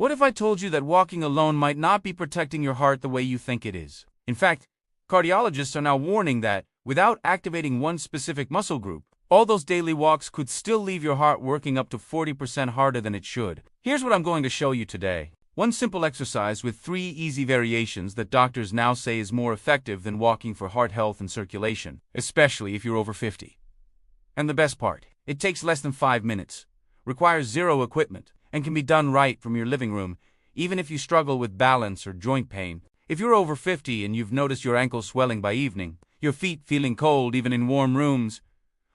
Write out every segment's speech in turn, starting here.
What if I told you that walking alone might not be protecting your heart the way you think it is? In fact, cardiologists are now warning that, without activating one specific muscle group, all those daily walks could still leave your heart working up to 40% harder than it should. Here's what I'm going to show you today. One simple exercise with 3 easy variations that doctors now say is more effective than walking for heart health and circulation, especially if you're over 50. And the best part, it takes less than 5 minutes, requires zero equipment, and can be done right from your living room, even if you struggle with balance or joint pain. If you're over 50 and you've noticed your ankles swelling by evening, your feet feeling cold even in warm rooms,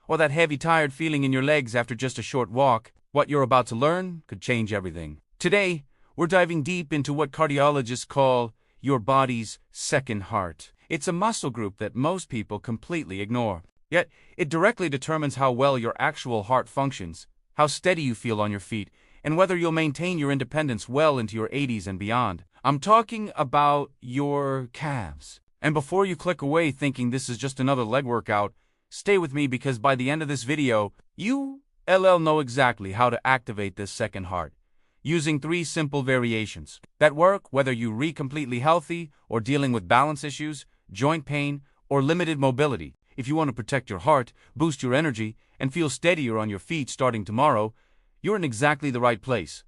or that heavy tired feeling in your legs after just a short walk, what you're about to learn could change everything. Today, we're diving deep into what cardiologists call your body's second heart. It's a muscle group that most people completely ignore. Yet, it directly determines how well your actual heart functions, how steady you feel on your feet, and whether you'll maintain your independence well into your 80s and beyond. I'm talking about your calves. And before you click away thinking this is just another leg workout, stay with me because by the end of this video, you'll know exactly how to activate this second heart, using 3 simple variations that work whether you're completely healthy or dealing with balance issues, joint pain, or limited mobility. If you want to protect your heart, boost your energy, and feel steadier on your feet starting tomorrow, you're in exactly the right place.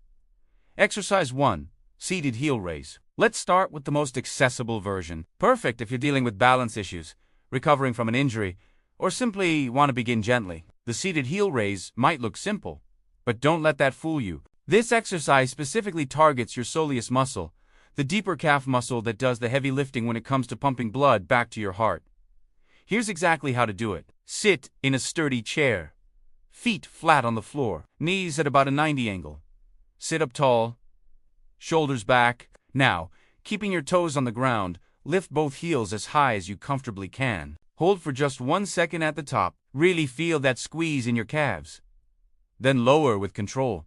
Exercise 1. Seated heel raise. Let's start with the most accessible version. Perfect if you're dealing with balance issues, recovering from an injury, or simply want to begin gently. The seated heel raise might look simple, but don't let that fool you. This exercise specifically targets your soleus muscle, the deeper calf muscle that does the heavy lifting when it comes to pumping blood back to your heart. Here's exactly how to do it. Sit in a sturdy chair. Feet flat on the floor, knees at about a 90 angle. Sit up tall, shoulders back. Now, keeping your toes on the ground, lift both heels as high as you comfortably can. Hold for just 1 second at the top. Really feel that squeeze in your calves. Then lower with control.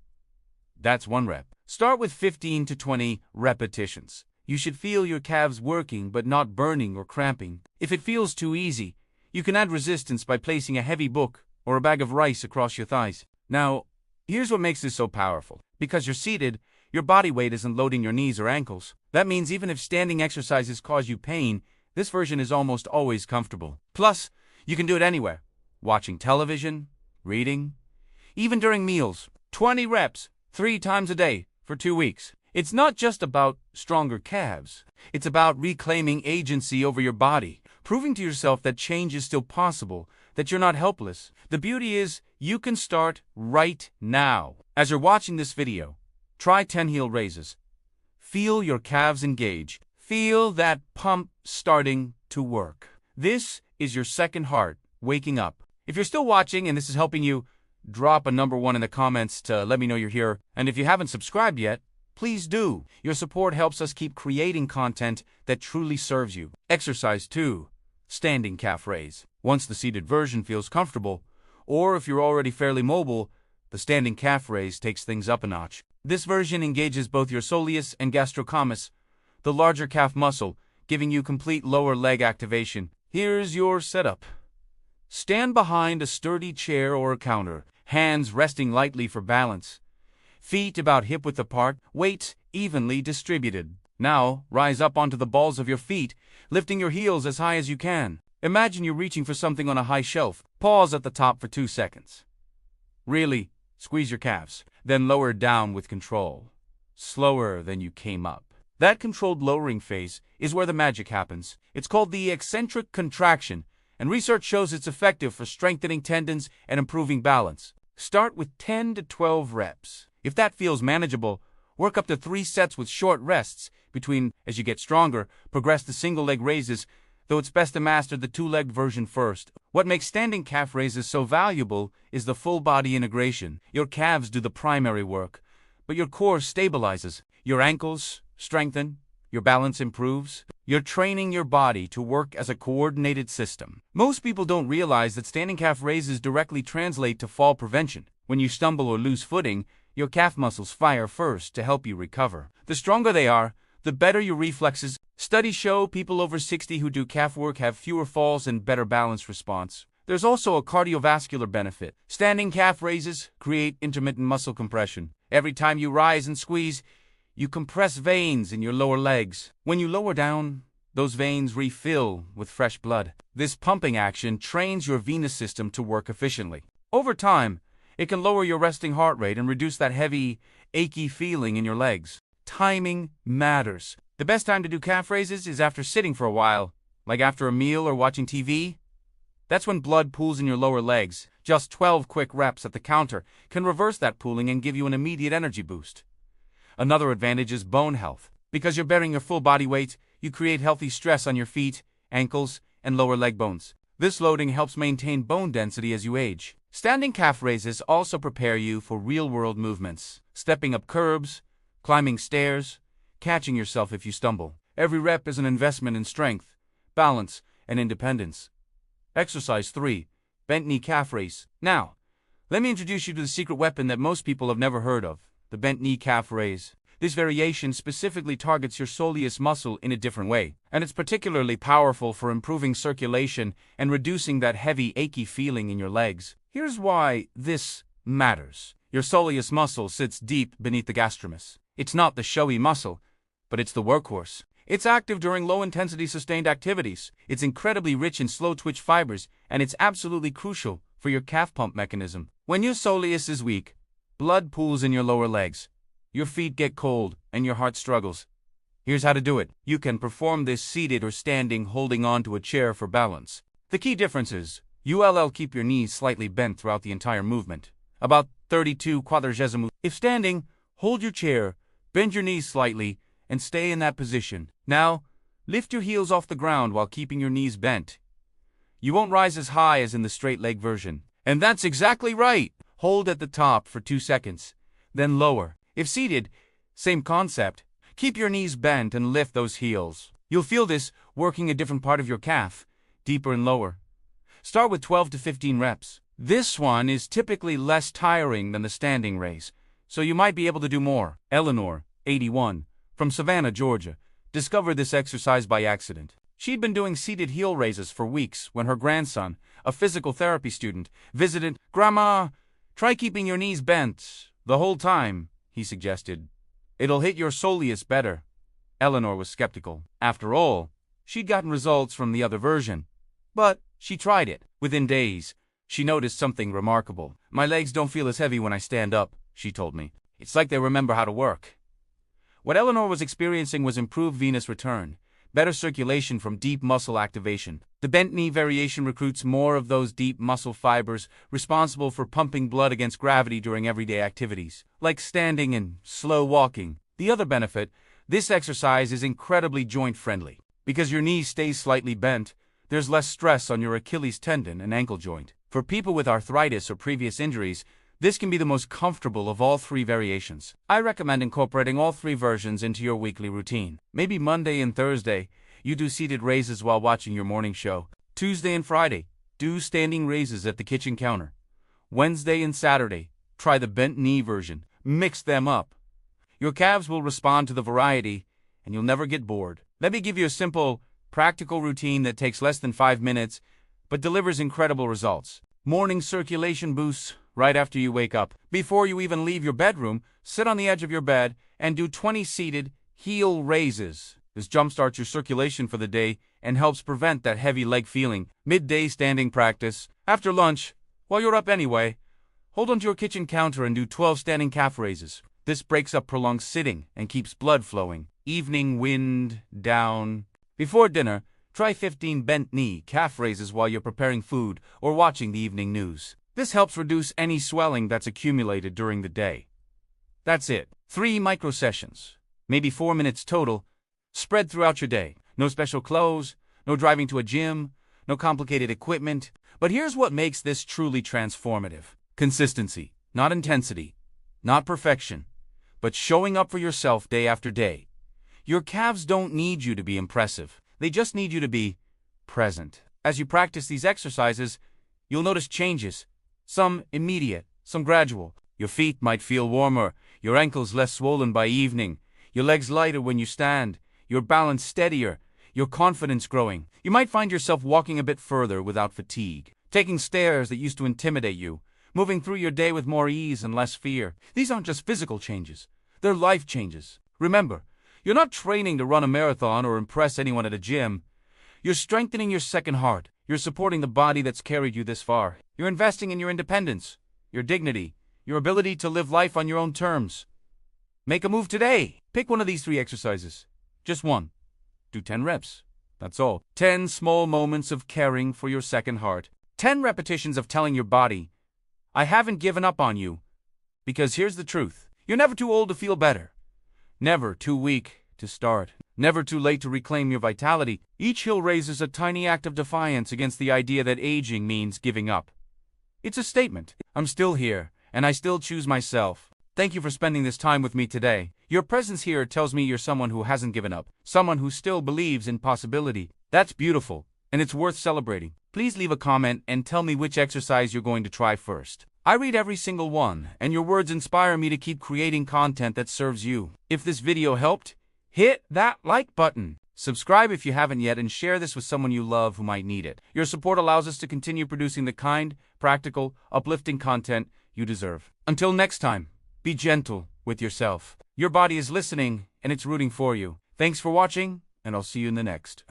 That's 1 rep. Start with 15 to 20 repetitions. You should feel your calves working but not burning or cramping. If it feels too easy, you can add resistance by placing a heavy book or a bag of rice across your thighs. Now, here's what makes this so powerful. Because you're seated, your body weight isn't loading your knees or ankles. That means even if standing exercises cause you pain, this version is almost always comfortable. Plus, you can do it anywhere. Watching television, reading, even during meals. 20 reps, 3 times a day for 2 weeks. It's not just about stronger calves. It's about reclaiming agency over your body, proving to yourself that change is still possible, that you're not helpless. The beauty is, you can start right now. As you're watching this video, try 10 heel raises. Feel your calves engage. Feel that pump starting to work. This is your second heart waking up. If you're still watching and this is helping you, drop a number 1 in the comments to let me know you're here. And if you haven't subscribed yet, please do. Your support helps us keep creating content that truly serves you. Exercise 2. Standing calf raise. Once the seated version feels comfortable, or if you're already fairly mobile, the standing calf raise takes things up a notch. This version engages both your soleus and gastrocnemius, the larger calf muscle, giving you complete lower leg activation. Here's your setup. Stand behind a sturdy chair or a counter, hands resting lightly for balance. Feet about hip-width apart, weight evenly distributed. Now, rise up onto the balls of your feet, lifting your heels as high as you can. Imagine you're reaching for something on a high shelf. Pause at the top for 2 seconds. Really, squeeze your calves, then lower down with control. Slower than you came up. That controlled lowering phase is where the magic happens. It's called the eccentric contraction, and research shows it's effective for strengthening tendons and improving balance. Start with 10 to 12 reps. If that feels manageable, work up to 3 sets with short rests between. As you get stronger, progress to single leg raises, though it's best to master the 2-legged version first. What makes standing calf raises so valuable is the full body integration. Your calves do the primary work, but your core stabilizes. Your ankles strengthen, your balance improves. You're training your body to work as a coordinated system. Most people don't realize that standing calf raises directly translate to fall prevention. When you stumble or lose footing, your calf muscles fire first to help you recover. The stronger they are, the better your reflexes. Studies show people over 60 who do calf work have fewer falls and better balance response. There's also a cardiovascular benefit. Standing calf raises create intermittent muscle compression. Every time you rise and squeeze, you compress veins in your lower legs. When you lower down, those veins refill with fresh blood. This pumping action trains your venous system to work efficiently. Over time, it can lower your resting heart rate and reduce that heavy, achy feeling in your legs. Timing matters. The best time to do calf raises is after sitting for a while, like after a meal or watching TV. That's when blood pools in your lower legs. Just 12 quick reps at the counter can reverse that pooling and give you an immediate energy boost. Another advantage is bone health. Because you're bearing your full body weight, you create healthy stress on your feet, ankles, and lower leg bones. This loading helps maintain bone density as you age. Standing calf raises also prepare you for real-world movements, stepping up curbs, climbing stairs, catching yourself if you stumble. Every rep is an investment in strength, balance, and independence. Exercise 3. Bent knee calf raise. Now, let me introduce you to the secret weapon that most people have never heard of, the bent knee calf raise. This variation specifically targets your soleus muscle in a different way, and it's particularly powerful for improving circulation and reducing that heavy, achy feeling in your legs. Here's why this matters. Your soleus muscle sits deep beneath the gastrumous. It's not the showy muscle, but it's the workhorse. It's active during low-intensity sustained activities. It's incredibly rich in slow-twitch fibers, and it's absolutely crucial for your calf pump mechanism. When your soleus is weak, blood pools in your lower legs. Your feet get cold, and your heart struggles. Here's how to do it. You can perform this seated or standing, holding on to a chair for balance. The key difference is, you'll keep your knees slightly bent throughout the entire movement, about 32 quadragesimal. If standing, hold your chair, bend your knees slightly, and stay in that position. Now, lift your heels off the ground while keeping your knees bent. You won't rise as high as in the straight leg version. And that's exactly right. Hold at the top for 2 seconds, then lower. If seated, same concept. Keep your knees bent and lift those heels. You'll feel this working a different part of your calf, deeper and lower. Start with 12 to 15 reps. This one is typically less tiring than the standing raise, so you might be able to do more. Eleanor, 81, from Savannah, Georgia, discovered this exercise by accident. She'd been doing seated heel raises for weeks when her grandson, a physical therapy student, visited. "Grandma, try keeping your knees bent the whole time," he suggested. "It'll hit your soleus better." Eleanor was skeptical. After all, she'd gotten results from the other version. But she tried it. Within days, she noticed something remarkable. "My legs don't feel as heavy when I stand up," she told me. "It's like they remember how to work." What Eleanor was experiencing was improved venous return, better circulation from deep muscle activation. The bent knee variation recruits more of those deep muscle fibers responsible for pumping blood against gravity during everyday activities, like standing and slow walking. The other benefit, this exercise is incredibly joint-friendly. Because your knee stays slightly bent, there's less stress on your Achilles tendon and ankle joint. For people with arthritis or previous injuries, this can be the most comfortable of all 3 variations. I recommend incorporating all 3 versions into your weekly routine. Maybe Monday and Thursday, you do seated raises while watching your morning show. Tuesday and Friday, do standing raises at the kitchen counter. Wednesday and Saturday, try the bent knee version. Mix them up. Your calves will respond to the variety, and you'll never get bored. Let me give you a simple, practical routine that takes less than 5 minutes, but delivers incredible results. Morning circulation boosts right after you wake up. Before you even leave your bedroom, sit on the edge of your bed and do 20 seated heel raises. This jumpstarts your circulation for the day and helps prevent that heavy leg feeling. Midday standing practice. After lunch, while you're up anyway, hold onto your kitchen counter and do 12 standing calf raises. This breaks up prolonged sitting and keeps blood flowing. Evening wind down. Before dinner, try 15 bent knee calf raises while you're preparing food or watching the evening news. This helps reduce any swelling that's accumulated during the day. That's it. 3 micro sessions, maybe 4 minutes total, spread throughout your day. No special clothes, no driving to a gym, no complicated equipment. But here's what makes this truly transformative. Consistency, not intensity, not perfection, but showing up for yourself day after day. Your calves don't need you to be impressive. They just need you to be present. As you practice these exercises, you'll notice changes. Some immediate, some gradual. Your feet might feel warmer, your ankles less swollen by evening, your legs lighter when you stand, your balance steadier, your confidence growing. You might find yourself walking a bit further without fatigue, taking stairs that used to intimidate you, moving through your day with more ease and less fear. These aren't just physical changes, they're life changes. Remember, you're not training to run a marathon or impress anyone at a gym. You're strengthening your second heart. You're supporting the body that's carried you this far. You're investing in your independence, your dignity, your ability to live life on your own terms. Make a move today. Pick one of these 3 exercises. Just one. Do 10 reps. That's all. 10 small moments of caring for your second heart. 10 repetitions of telling your body, I haven't given up on you. Because here's the truth. You're never too old to feel better. Never too weak to start. Never too late to reclaim your vitality. Each hill raise is a tiny act of defiance against the idea that aging means giving up. It's a statement. I'm still here, and I still choose myself. Thank you for spending this time with me today. Your presence here tells me you're someone who hasn't given up, someone who still believes in possibility. That's beautiful, and it's worth celebrating. Please leave a comment and tell me which exercise you're going to try first. I read every single one, and your words inspire me to keep creating content that serves you. If this video helped, hit that like button. Subscribe if you haven't yet, and share this with someone you love who might need it. Your support allows us to continue producing the kind, practical, uplifting content you deserve. Until next time, be gentle with yourself. Your body is listening, and it's rooting for you. Thanks for watching, and I'll see you in the next.